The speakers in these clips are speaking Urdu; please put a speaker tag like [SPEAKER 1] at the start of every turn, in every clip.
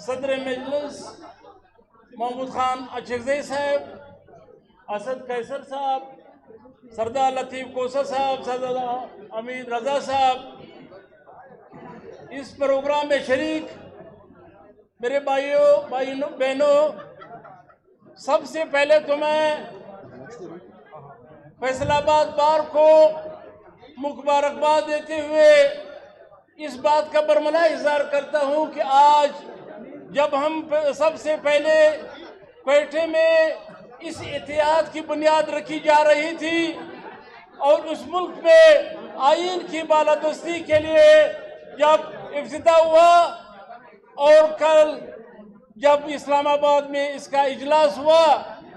[SPEAKER 1] صدر مجلس محمود خان اچکزئی صاحب، اسد قیصر صاحب، سردار لطیف کوسا صاحب، سردار امین رضا صاحب، اس پروگرام میں شریک میرے بھائیوں بہنوں، سب سے پہلے تو میں فیصل آباد بار کو مبارکباد دیتے ہوئے اس بات کا برملا اظہار کرتا ہوں کہ آج جب ہم سب سے پہلے کوئٹے میں اس اتحاد کی بنیاد رکھی جا رہی تھی اور اس ملک میں آئین کی بالادستی کے لیے جب افتتاح ہوا اور کل جب اسلام آباد میں اس کا اجلاس ہوا،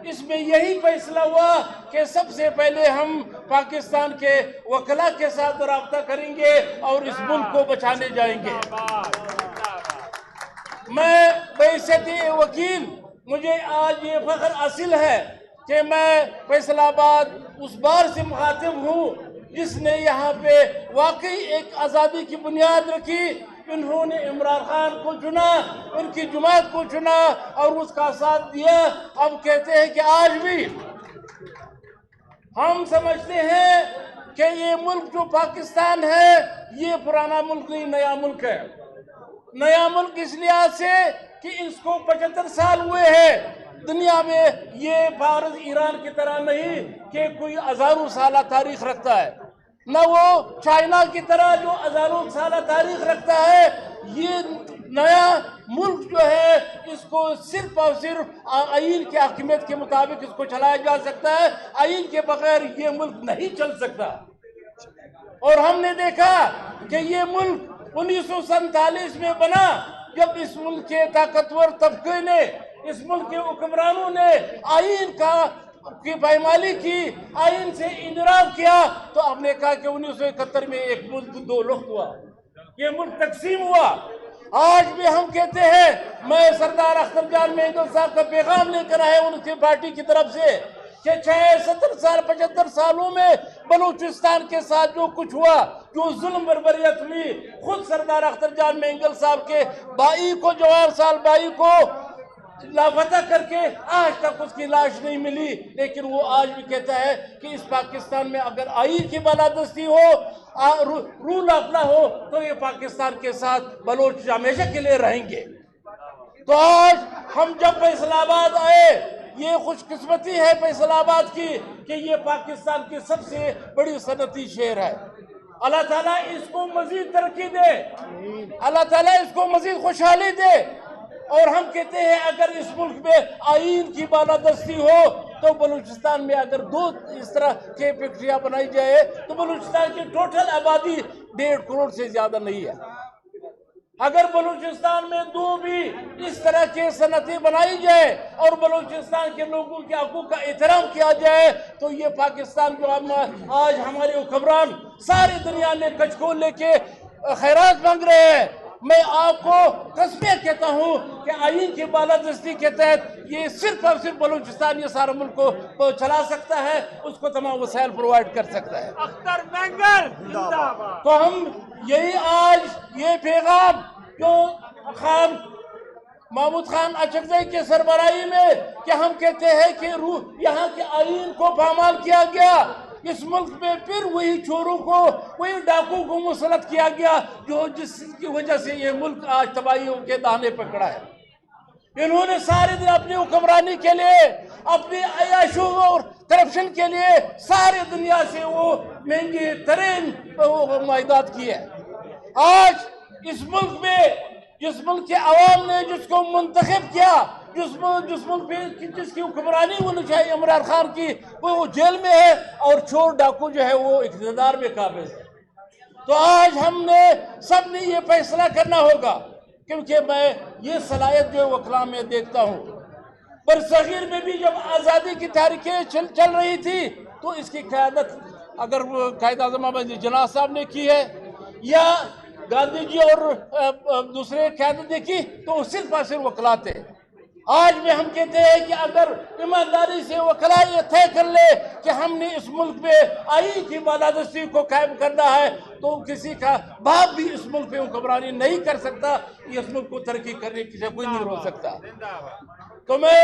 [SPEAKER 1] اس میں یہی فیصلہ ہوا کہ سب سے پہلے ہم پاکستان کے وکلاء کے ساتھ رابطہ کریں گے اور اس ملک کو بچانے جائیں گے۔ میں بحیثیت وکیل، مجھے آج یہ فخر حاصل ہے کہ میں فیصل آباد اس بار سے مخاطب ہوں جس نے یہاں پہ واقعی ایک آزادی کی بنیاد رکھی۔ انہوں نے عمران خان کو چنا، ان کی جماعت کو چنا اور اس کا ساتھ دیا۔ اب کہتے ہیں کہ آج بھی ہم سمجھتے ہیں کہ یہ ملک جو پاکستان ہے یہ پرانا ملک نہیں، نیا ملک ہے۔ نیا ملک اس لحاظ سے کہ اس کو 75 سال ہوئے ہیں۔ دنیا میں یہ فارس ایران کی طرح نہیں کہ کوئی ہزاروں سالہ تاریخ رکھتا ہے، نہ وہ چائنا کی طرح جو ہزاروں سالہ تاریخ رکھتا ہے۔ یہ نیا ملک جو ہے اس کو صرف اور صرف آئین کی حاکمیت کے مطابق اس کو چلایا جا سکتا ہے۔ آئین کے بغیر یہ ملک نہیں چل سکتا۔ اور ہم نے دیکھا کہ یہ ملک 1947 میں بنا جب اس ملک کے طاقتور طبقے نے، اس ملک کے حکمرانوں نے آئین کی پائمالی کی، آئین سے انحراف کیا، تو ہم نے کہا کہ 1971 میں ایک ملک دو لخت ہوا، یہ ملک تقسیم ہوا۔ آج بھی ہم کہتے ہیں، میں سردار اختر جان مینگل صاحب کا پیغام لے کر آئے ان کی پارٹی کی طرف سے کہ 76 سال 75 سالوں میں بلوچستان کے ساتھ جو کچھ ہوا، جو ظلم بربریت ہوئی، خود سردار اختر جان مینگل صاحب کے بھائی کو، جوان سال بھائی کو لاپتہ کر کے آج تک اس کی لاش نہیں ملی، لیکن وہ آج بھی کہتا ہے کہ اس پاکستان میں اگر آئین کی بالادستی ہو، رول آف لا ہو، تو یہ پاکستان کے ساتھ بلوچ ہمیشہ کے لیے رہیں گے۔ تو آج ہم جب فیصل آباد آئے، یہ خوش قسمتی ہے فیصل آباد کی کہ یہ پاکستان کی سب سے بڑی صنعتی شہر ہے۔ اللہ تعالیٰ اس کو مزید ترقی دے، اللہ تعالیٰ اس کو مزید خوشحالی دے۔ اور ہم کہتے ہیں اگر اس ملک میں آئین کی بالادستی ہو تو بلوچستان میں اگر 2 اس طرح کے فیکٹریاں بنائی جائے تو بلوچستان کی ٹوٹل آبادی 1.5 کروڑ سے زیادہ نہیں ہے۔ اگر بلوچستان میں 2 بھی اس طرح کے صنعتیں بنائی جائے اور بلوچستان کے لوگوں کے حقوق کا احترام کیا جائے تو یہ پاکستان جو آج ہمارے حکمران ساری دنیا میں کچکول لے کے خیرات مانگ رہے ہیں، میں آپ کو قسمیں کہتا ہوں کہ آئین کی بالادستی کے تحت یہ صرف اور صرف بلوچستان یہ سارے ملک کو چلا سکتا ہے، اس کو تمام وسائل پرووائڈ کر سکتا ہے۔
[SPEAKER 2] اختر مینگل زندہ باد۔
[SPEAKER 1] تو ہم یہی آج یہ پیغام جو محمود خان اچکزئی کے سربراہی میں کہ ہم کہتے ہیں کہ یہاں کے آئین کو پامال کیا گیا، اس ملک میں پھر وہی چوروں کو، وہی ڈاکو کو مسلط کیا گیا جس کی وجہ سے یہ ملک آج تباہیوں کے دہانے پر کھڑا ہے۔ انہوں نے سارے دن اپنی حکمرانی کے لیے، اپنی عیاشوں اور کرپشن کے لیے سارے دنیا سے وہ مہنگی ترین معاہدات کی ہے۔ آج اس ملک میں جس ملک کے عوام نے جس کو منتخب کیا، جس ملک میں جس کی حکمرانی ہونی چاہیے عمران خان کی، وہ جیل میں ہے اور چور ڈاکو جو ہے وہ اقتدار میں قابض ہے۔ تو آج ہم نے سب نے یہ فیصلہ کرنا ہوگا، کیونکہ میں یہ صلاحیت جو وکلاء میں دیکھتا ہوں، برصغیر میں بھی جب آزادی کی تحریکیں چل رہی تھی تو اس کی قیادت اگر قائد اعظم احمد جناح صاحب نے کی ہے یا گاندھی جی اور دوسرے قیادت نے کی تو صرف اور صرف وکلاء تھے۔ آج بھی ہم کہتے ہیں کہ اگر ایمانداری سے وکلا یہ طے کر لے کہ ہم نے اس ملک میں آئین کی بالادستی کو قائم کرنا ہے تو کسی کا باپ بھی اس ملک پہ حکمرانی نہیں کر سکتا، اس ملک کو ترقی کرنے کی سے کوئی نہیں روک سکتا۔ تو میں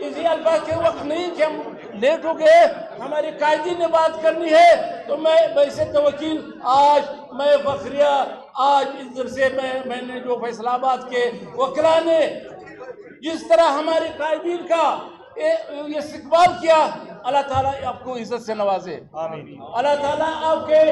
[SPEAKER 1] اسی الفاظ کے وقت نہیں کہ ہم لیٹ ہو گئے، ہماری قائدین نے بات کرنی ہے، تو میں بحیثیت وکیل آج میں فخریہ آج اس در سے میں نے جو فیصل آباد کے وکلا نے جس طرح ہمارے قائدین کا یہ استقبال کیا، اللہ تعالیٰ آپ کو عزت سے نوازے، اللہ تعالیٰ آپ کے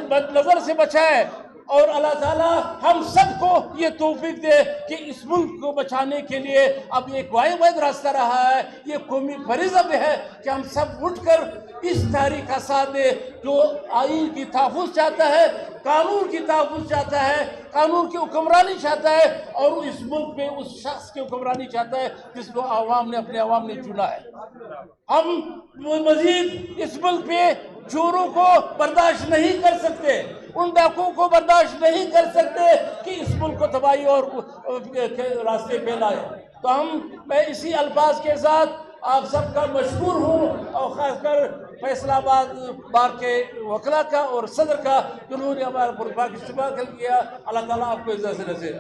[SPEAKER 1] بد نظر سے بچائے، اور اللہ تعالیٰ ہم سب کو یہ توفیق دے کہ اس ملک کو بچانے کے لیے اب ایک واحد راستہ رہا ہے، یہ قومی فریضہ بھی ہے کہ ہم سب اٹھ کر اس تحریک کا ساتھ دے جو آئین کی تحفظ چاہتا ہے، قانون کی تحفظ چاہتا ہے، قانون کی حکمرانی چاہتا ہے، اور اس ملک میں اس شخص کی حکمرانی چاہتا ہے جس کو عوام نے اپنے عوام نے چنا ہے۔ ہم مزید اس ملک پہ چوروں کو برداشت نہیں کر سکتے، ان ڈاکوؤں کو برداشت نہیں کر سکتے کہ اس ملک کو تباہی اور راستے پہ لائے۔ تو میں اسی الفاظ کے ساتھ آپ سب کا مشکور ہوں، اور خاص کر فیصل آباد بار کے وکلا کا اور صدر کا جنہوں نے ہمارا پرپاک استقبال کیا۔ اللہ تعالیٰ آپ کو عزت سے نصیب۔